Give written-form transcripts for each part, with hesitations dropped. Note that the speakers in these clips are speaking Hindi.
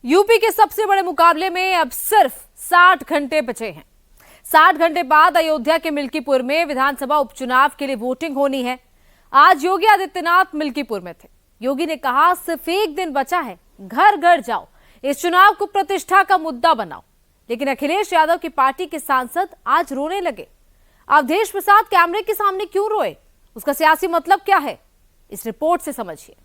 यूपी के सबसे बड़े मुकाबले में अब सिर्फ 60 घंटे बचे हैं। 60 घंटे बाद अयोध्या के मिल्कीपुर में विधानसभा उपचुनाव के लिए वोटिंग होनी है। आज योगी आदित्यनाथ मिल्कीपुर में थे। योगी ने कहा सिर्फ एक दिन बचा है, घर घर जाओ, इस चुनाव को प्रतिष्ठा का मुद्दा बनाओ। लेकिन अखिलेश यादव की पार्टी के सांसद आज रोने लगे। अवधेश प्रसाद कैमरे के सामने क्यों रोए, उसका सियासी मतलब क्या है, इस रिपोर्ट से समझिए।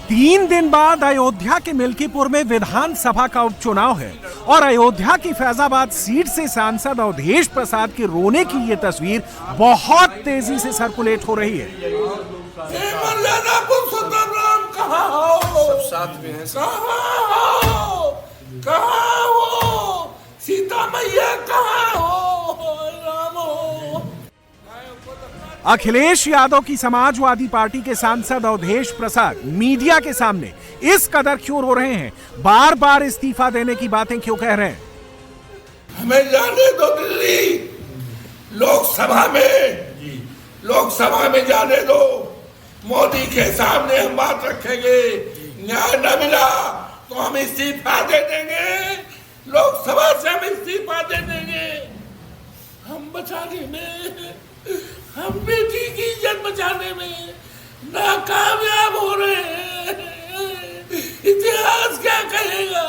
तीन दिन बाद अयोध्या के मिल्कीपुर में विधानसभा का उपचुनाव है और अयोध्या की फैजाबाद सीट से सांसद अवधेश प्रसाद के रोने की ये तस्वीर बहुत तेजी से सर्कुलेट हो रही है। कहाँ हो? साथ में हैं। कहाँ हो? सीता मैया कहाँ हो? अखिलेश यादव की समाजवादी पार्टी के सांसद अवधेश प्रसाद मीडिया के सामने इस कदर क्यों रो रहे हैं, बार बार इस्तीफा देने की बातें क्यों कह रहे हैं? हमें जाने दो दिल्ली, लोकसभा में जाने दो। मोदी के सामने हम बात रखेंगे। न्याय न मिला तो हम इस्तीफा दे देंगे, लोकसभा से हम इस्तीफा दे देंगे। हम बचाने में, हम बेटी की इज्जत बचाने में नाकामयाब हो रहे हैं। इतिहास क्या कहेगा?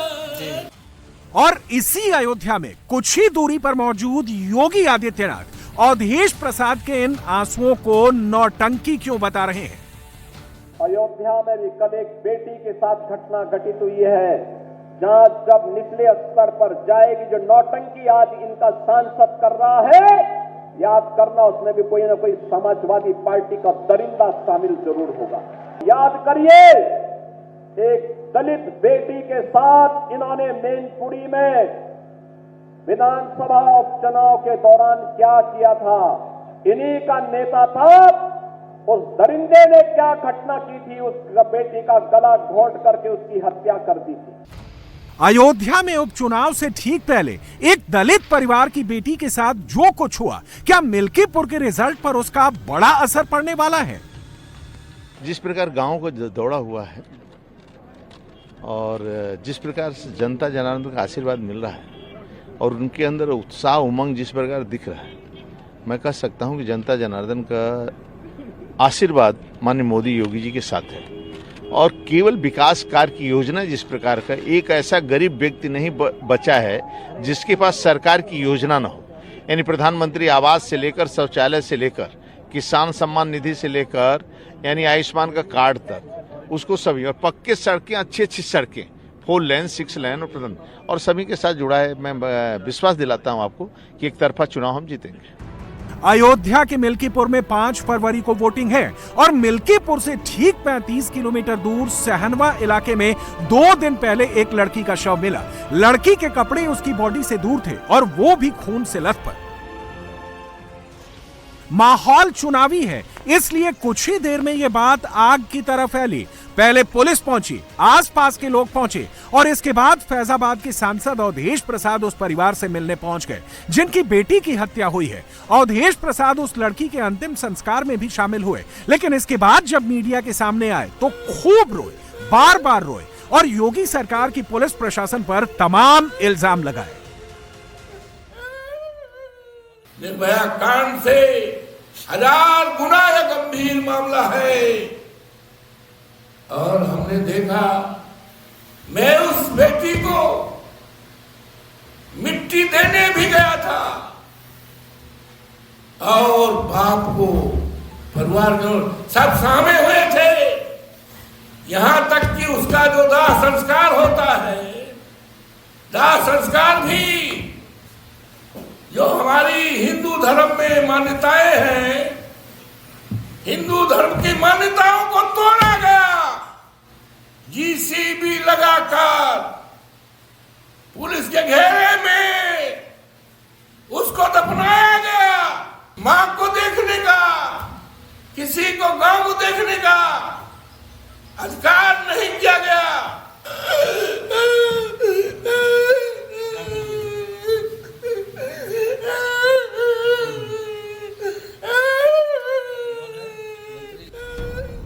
और इसी अयोध्या में कुछ ही दूरी पर मौजूद योगी आदित्यनाथ अवधेश प्रसाद के इन आंसुओं को नौटंकी क्यों बता रहे हैं? अयोध्या में भी कल एक बेटी के साथ घटना घटित हुई है, जहां जब निचले स्तर पर जाएगी, जो नौटंकी आज इनका सांसद कर रहा है, याद करना उसमें भी कोई ना कोई समाजवादी पार्टी का दरिंदा शामिल जरूर होगा। याद करिए, एक दलित बेटी के साथ इन्होंने मैनपुरी में विधानसभा उपचुनाव के दौरान क्या किया था। इन्हीं का नेता था। उस दरिंदे ने क्या घटना की थी, उस बेटी का गला घोंट करके उसकी हत्या कर दी थी। अयोध्या में उपचुनाव से ठीक पहले एक दलित परिवार की बेटी के साथ जो कुछ हुआ, क्या मिल्कीपुर के रिजल्ट पर उसका बड़ा असर पड़ने वाला है? जिस प्रकार गांव को दौड़ा हुआ है और जिस प्रकार से जनता जनार्दन का आशीर्वाद मिल रहा है और उनके अंदर उत्साह उमंग जिस प्रकार दिख रहा है, मैं कह सकता हूं कि जनता जनार्दन का आशीर्वाद माननीय मोदी योगी जी के साथ है। और केवल विकास कार्य की योजना जिस प्रकार का, एक ऐसा गरीब व्यक्ति नहीं बचा है जिसके पास सरकार की योजना न हो। यानी प्रधानमंत्री आवास से लेकर, शौचालय से लेकर, किसान सम्मान निधि से लेकर, यानी आयुष्मान का कार्ड तक, उसको सभी, और पक्के सड़कें, अच्छी सड़कें, 4 लेन 6 लेन और सभी के साथ जुड़ा है। मैं विश्वास दिलाता हूं आपको कि एक तरफा चुनाव हम जीतेंगे। अयोध्या के मिल्कीपुर में 5 फरवरी को वोटिंग है और मिल्कीपुर से ठीक 35 किलोमीटर दूर सहनवा इलाके में 2 दिन पहले एक लड़की का शव मिला। लड़की के कपड़े उसकी बॉडी से दूर थे और वो भी खून से लथपथ। माहौल चुनावी है, इसलिए कुछ ही देर में यह बात आग की तरह फैली। पहले पुलिस पहुंची, आसपास के लोग पहुंचे और इसके बाद फैजाबाद के सांसद अवधेश प्रसाद उस परिवार से मिलने पहुंच गए जिनकी बेटी की हत्या हुई है। अवधेश प्रसाद उस लड़की के अंतिम संस्कार में भी शामिल हुए, लेकिन इसके बाद जब मीडिया के सामने आए तो खूब रोए, बार बार रोए और योगी सरकार की पुलिस प्रशासन पर तमाम इल्जाम लगाए। निर्भया कांड से 1000 गुना यह गंभीर मामला है। और हमने देखा, मैं उस बेटी को मिट्टी देने भी गया था और बाप को, परिवार को, सब सामे हुए थे। यहां तक कि उसका जो दाह संस्कार होता है, दाह संस्कार भी जो हमारी हिंदू धर्म में मान्यताएं हैं, हिंदू धर्म की मान्यताओं को तोड़ा गया। जीसीबी लगाकर पुलिस के घेरे में उसको दफनाया गया। मां को देखने का, किसी को गांव को देखने का अधिकार नहीं किया गया।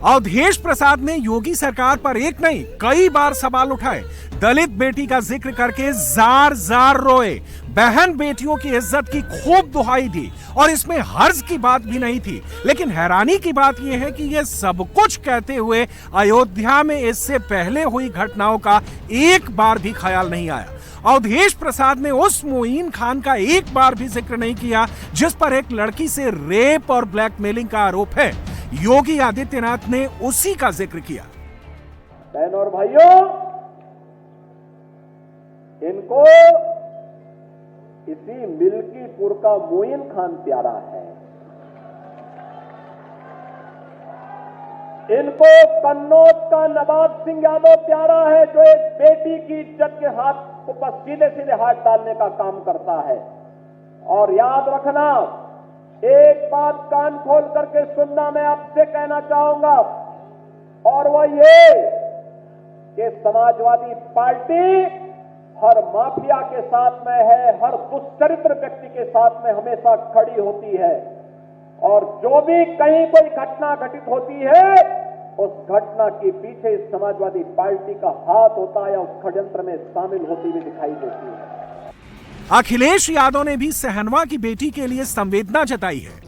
अवधेश प्रसाद ने योगी सरकार पर एक नहीं कई बार सवाल उठाए। दलित बेटी का जिक्र करके जार जार रोए, बहन बेटियों की इज्जत की खूब दुहाई दी और इसमें हर्ज की बात भी नहीं थी। लेकिन हैरानी की बात यह है कि यह सब कुछ कहते हुए अयोध्या में इससे पहले हुई घटनाओं का एक बार भी ख्याल नहीं आया। अवधेश प्रसाद ने उस मोइन खान का एक बार भी जिक्र नहीं किया जिस पर एक लड़की से रेप और ब्लैकमेलिंग का आरोप है। योगी आदित्यनाथ ने उसी का जिक्र किया। बहनों और भाइयों, इनको इसी मिल्कीपुर का मोइन खान प्यारा है, इनको कन्नौज का नवाब सिंह यादव प्यारा है जो एक बेटी की इज्जत के हाथ को बस सीधे सीधे हाथ डालने का काम करता है। और याद रखना, एक बात कान खोल करके सुनना मैं आपसे कहना चाहूंगा, और वह ये कि समाजवादी पार्टी हर माफिया के साथ में है, हर दुष्चरित्र व्यक्ति के साथ में हमेशा खड़ी होती है। और जो भी कहीं कोई घटना घटित होती है, उस घटना के पीछे समाजवादी पार्टी का हाथ होता है या उस षड्यंत्र में शामिल होती हुई दिखाई देती है। अखिलेश यादव ने भी सहनवा की बेटी के लिए संवेदना जताई है।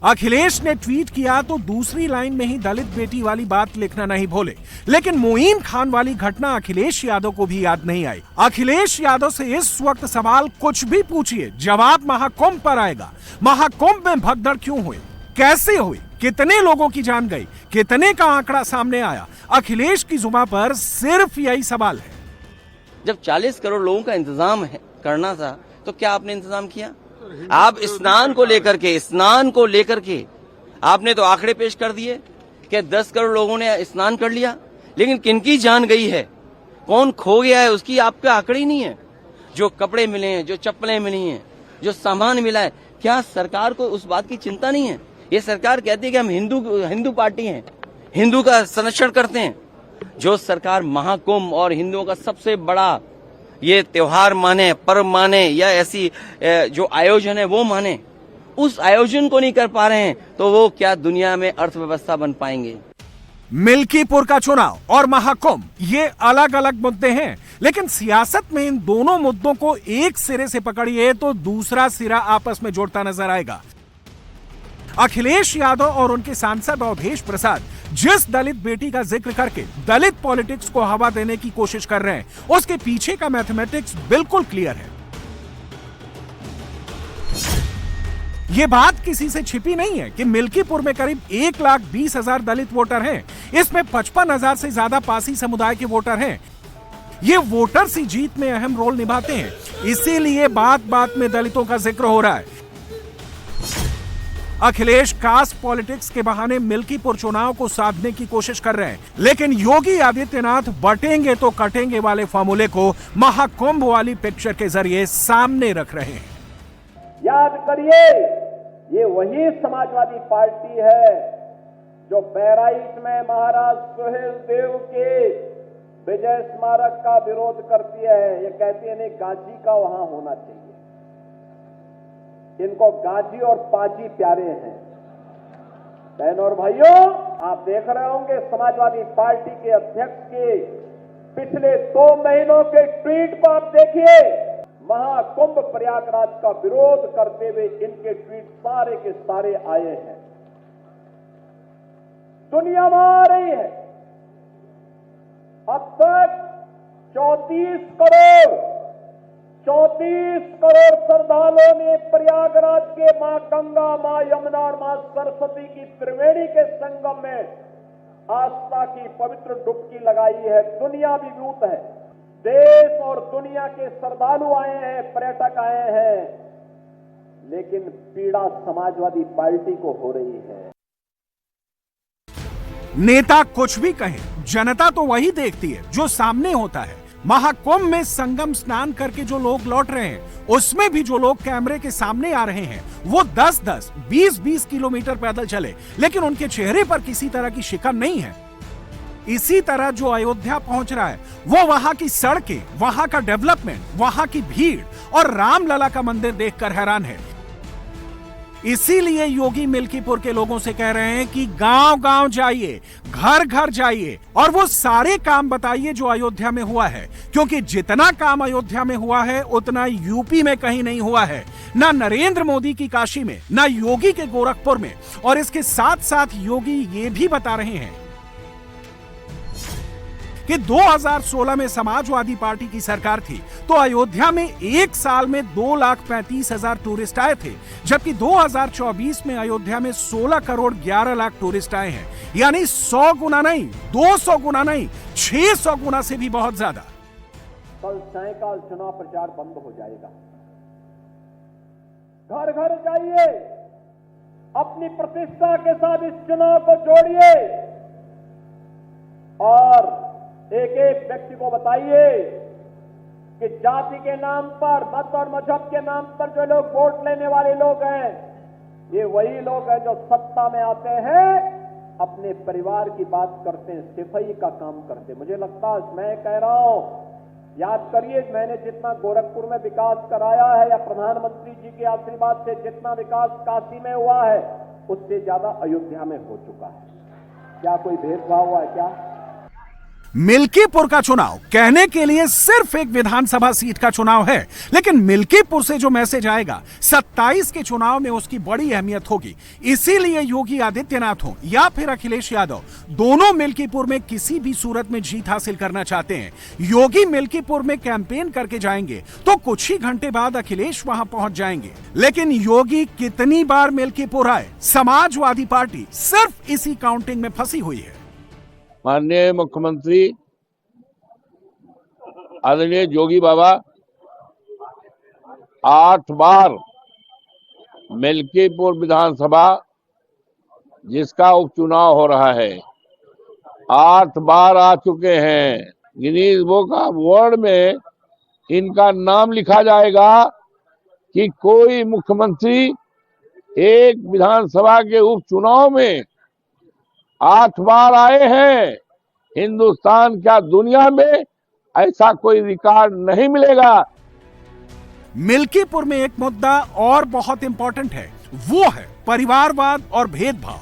अखिलेश ने ट्वीट किया तो दूसरी लाइन में ही दलित बेटी वाली बात लिखना नहीं भूले, लेकिन मोइन खान वाली घटना अखिलेश यादव को भी याद नहीं आई। अखिलेश यादव से इस वक्त सवाल कुछ भी पूछिए, जवाब महाकुंभ पर आएगा। महाकुंभ में भगदड़ क्यों हुई, कैसे हुई, कितने लोगों की जान गई, कितने का आंकड़ा सामने आया, अखिलेश की जुबान पर सिर्फ यही सवाल है। जब 40 करोड़ लोगों का इंतजाम करना था तो क्या आपने इंतजाम किया? आप स्नान को लेकर के आपने तो आंकड़े पेश कर दिए कि 10 करोड़ लोगों ने स्नान कर लिया, लेकिन किनकी जान गई है, कौन खो गया है, उसकी आपके आंकड़े ही नहीं है। जो कपड़े मिले हैं, जो चप्पलें मिली हैं, जो सामान मिला है, क्या सरकार को उस बात की चिंता नहीं है? ये सरकार कहती है कि हम हिंदू पार्टी हैं, हिंदू का संरक्षण करते हैं। जो सरकार महाकुंभ और हिंदुओं का सबसे बड़ा ये त्योहार माने, पर्व माने या ऐसी जो आयोजन है वो माने, उस आयोजन को नहीं कर पा रहे हैं तो वो क्या दुनिया में अर्थव्यवस्था बन पाएंगे? मिल्कीपुर का चुनाव और महाकुंभ ये अलग अलग मुद्दे हैं, लेकिन सियासत में इन दोनों मुद्दों को एक सिरे से पकड़िए तो दूसरा सिरा आपस में जुड़ता नजर आएगा। अखिलेश यादव और उनके सांसद अवधेश प्रसाद जिस दलित बेटी का जिक्र करके दलित पॉलिटिक्स को हवा देने की कोशिश कर रहे हैं, उसके पीछे का मैथमेटिक्स बिल्कुल क्लियर है। यह बात किसी से छिपी नहीं है कि मिल्कीपुर में करीब 1,20,000 दलित वोटर हैं। इसमें 55,000 से ज्यादा पासी समुदाय के वोटर हैं। ये वोटर्स ही जीत में अहम रोल निभाते हैं, इसीलिए बात बात में दलितों का जिक्र हो रहा है। अखिलेश कास्ट पॉलिटिक्स के बहाने मिल्कीपुर चुनाव को साधने की कोशिश कर रहे हैं, लेकिन योगी आदित्यनाथ बटेंगे तो कटेंगे वाले फॉर्मूले को महाकुंभ वाली पिक्चर के जरिए सामने रख रहे हैं। याद करिए, ये वही समाजवादी पार्टी है जो बहराइच में महाराज सुहेल देव के विजय स्मारक का विरोध करती है। ये कहती है नहीं, गाजी का वहां होना चाहिए। इनको गाजी और पाजी प्यारे हैं। बहनों और भाइयों, आप देख रहे होंगे समाजवादी पार्टी के अध्यक्ष के पिछले 2 महीनों के ट्वीट को आप देखिए। महाकुंभ प्रयागराज का विरोध करते हुए इनके ट्वीट सारे के सारे आए हैं। दुनिया में आ रही है। अब तक 34 करोड़ श्रद्धालुओं ने प्रयागराज के मां गंगा, मां यमुना और मां सरस्वती की त्रिवेणी के संगम में आस्था की पवित्र डुबकी लगाई है। दुनिया विभूत है, देश और दुनिया के श्रद्धालु आए हैं, पर्यटक आए हैं, लेकिन पीड़ा समाजवादी पार्टी को हो रही है। नेता कुछ भी कहें, जनता तो वही देखती है जो सामने होता है। महाकुंभ में संगम स्नान करके जो लोग लौट रहे हैं, उसमें भी जो लोग कैमरे के सामने आ रहे हैं, वो 10-10, 20-20 किलोमीटर पैदल चले, लेकिन उनके चेहरे पर किसी तरह की शिकन नहीं है। इसी तरह जो अयोध्या पहुंच रहा है, वो वहां की सड़कें, वहां का डेवलपमेंट, वहां की भीड़ और रामलला का मंदिर देखकर हैरान है। इसीलिए योगी मिल्कीपुर के लोगों से कह रहे हैं कि गांव-गांव जाइए, घर-घर जाइए और वो सारे काम बताइए जो अयोध्या में हुआ है, क्योंकि जितना काम अयोध्या में हुआ है उतना यूपी में कहीं नहीं हुआ है, ना नरेंद्र मोदी की काशी में, ना योगी के गोरखपुर में। और इसके साथ साथ योगी ये भी बता रहे हैं कि 2016 में समाजवादी पार्टी की सरकार थी तो अयोध्या में एक साल में 2,35,000 टूरिस्ट आए थे, जबकि 2024 में अयोध्या में 16 करोड़ 11 लाख टूरिस्ट आए हैं। यानी 100 गुना नहीं, 200 गुना नहीं, 600 गुना से भी बहुत ज्यादा। कल सायकाल चुनाव प्रचार बंद हो जाएगा। घर घर जाइए, अपनी प्रतिष्ठा के साथ इस चुनाव को जोड़िए और एक एक व्यक्ति को बताइए कि जाति के नाम पर, मत और मजहब के नाम पर जो लोग वोट लेने वाले लोग हैं, ये वही लोग हैं जो सत्ता में आते हैं, अपने परिवार की बात करते हैं, सिफाई का काम करते हैं। मुझे लगता है, मैं कह रहा हूं, याद करिए, मैंने जितना गोरखपुर में विकास कराया है या प्रधानमंत्री जी के आशीर्वाद से जितना विकास काशी में हुआ है, उससे ज्यादा अयोध्या में हो चुका है। क्या कोई भेदभाव हुआ है क्या? मिल्कीपुर का चुनाव कहने के लिए सिर्फ एक विधानसभा सीट का चुनाव है, लेकिन मिल्कीपुर से जो मैसेज आएगा 27 के चुनाव में उसकी बड़ी अहमियत होगी। इसीलिए योगी आदित्यनाथ हो या फिर अखिलेश यादव, दोनों मिल्कीपुर में किसी भी सूरत में जीत हासिल करना चाहते हैं। योगी मिल्कीपुर में कैंपेन करके जाएंगे तो कुछ ही घंटे बाद अखिलेश वहां पहुंच जाएंगे। लेकिन योगी कितनी बार मिल्कीपुर आए, समाजवादी पार्टी सिर्फ इसी काउंटिंग में फंसी हुई है। माननीय मुख्यमंत्री आदरणीय योगी बाबा 8 बार मिल्कीपुर विधानसभा जिसका उपचुनाव हो रहा है 8 बार आ चुके हैं। गिनीज बुक ऑफ वर्ल्ड में इनका नाम लिखा जाएगा कि कोई मुख्यमंत्री एक विधानसभा के उपचुनाव में 8 बार आए हैं। हिंदुस्तान क्या दुनिया में ऐसा कोई रिकॉर्ड नहीं मिलेगा। मिल्कीपुर में एक मुद्दा और बहुत इंपॉर्टेंट है, वो है परिवारवाद और भेदभाव।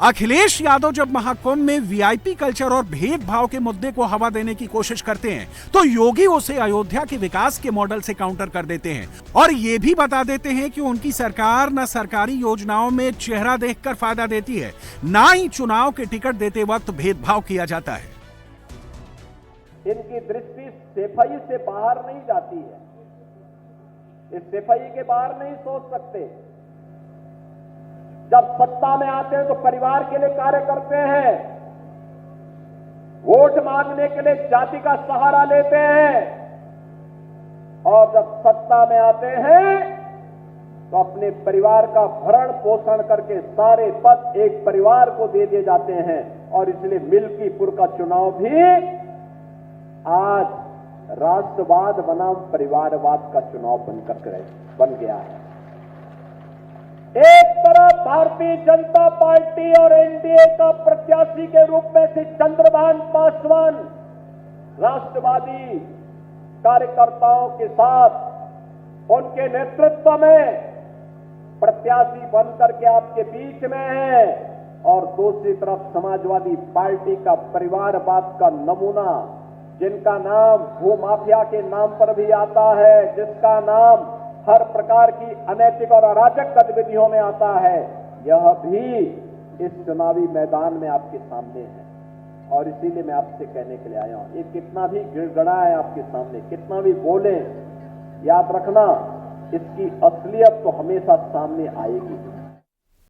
अखिलेश यादव जब महाकुंभ में वीआईपी कल्चर और भेदभाव के मुद्दे को हवा देने की कोशिश करते हैं तो योगी उसे अयोध्या के विकास के मॉडल से काउंटर कर देते हैं और ये भी बता देते हैं कि उनकी सरकार न सरकारी योजनाओं में चेहरा देखकर फायदा देती है, ना ही चुनाव के टिकट देते वक्त भेदभाव किया जाता है। इनकी दृष्टि सफाई से बाहर नहीं जाती है, इस सफाई के बाहर नहीं सोच सकते। जब सत्ता में आते हैं तो परिवार के लिए कार्य करते हैं, वोट मांगने के लिए जाति का सहारा लेते हैं और जब सत्ता में आते हैं तो अपने परिवार का भरण पोषण करके सारे पद एक परिवार को दे दिए जाते हैं। और इसलिए मिल्कीपुर का चुनाव भी आज राष्ट्रवाद बनाम परिवारवाद का चुनाव बन गया है। एक तरफ भारतीय जनता पार्टी और एनडीए का प्रत्याशी के रूप में श्री चंद्रभान पासवान राष्ट्रवादी कार्यकर्ताओं के साथ उनके नेतृत्व में प्रत्याशी बनकर के आपके बीच में है और दूसरी तरफ समाजवादी पार्टी का परिवारवाद का नमूना, जिनका नाम भूमाफिया के नाम पर भी आता है, जिसका नाम हर प्रकार की अनैतिक और अराजक गतिविधियों में आता है, यह भी इस चुनावी मैदान में आपके सामने है। और इसीलिए मैं आपसे कहने के लिए आया हूं, ये कितना भी गिड़गड़ाए आपके सामने, कितना भी बोले, याद रखना इसकी असलियत तो हमेशा सामने आएगी।